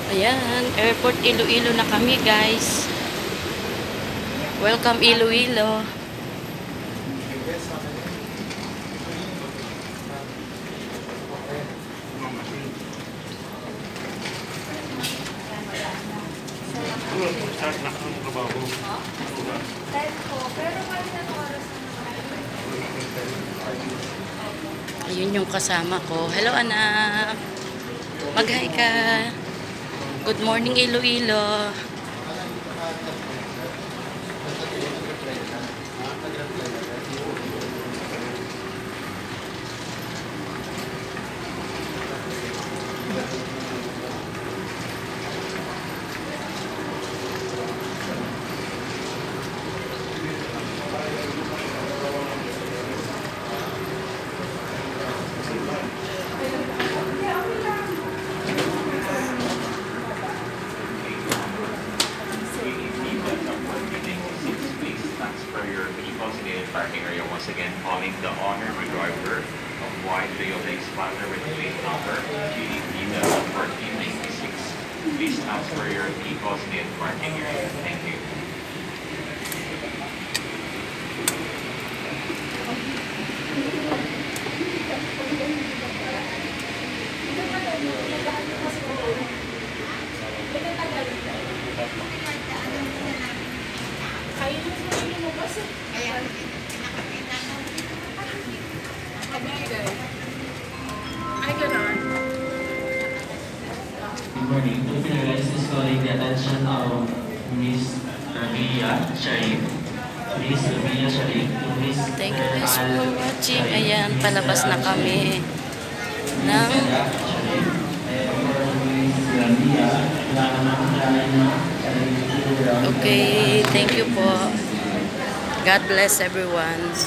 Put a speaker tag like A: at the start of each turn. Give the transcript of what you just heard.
A: Ayan, airport Iloilo na kami, guys. Welcome Iloilo.
B: Start na ang trabaho.
A: Ayun yung kasama ko. Hello, anak. Mag-hi ka. Good morning, Iloilo.
C: Parking area once again, calling the honorary driver of White Rio Lakes Plaza with plate number GDP 1496. Please transfer your vehicles in parking area. Thank you.
D: Good morning. The Philippines is calling the attention of Miss Rabia Sharif. Miss Rabia Sharif. Miss
A: Thank you guys for watching. Ayan, palabas na kami ng okay, thank you po. God bless everyone.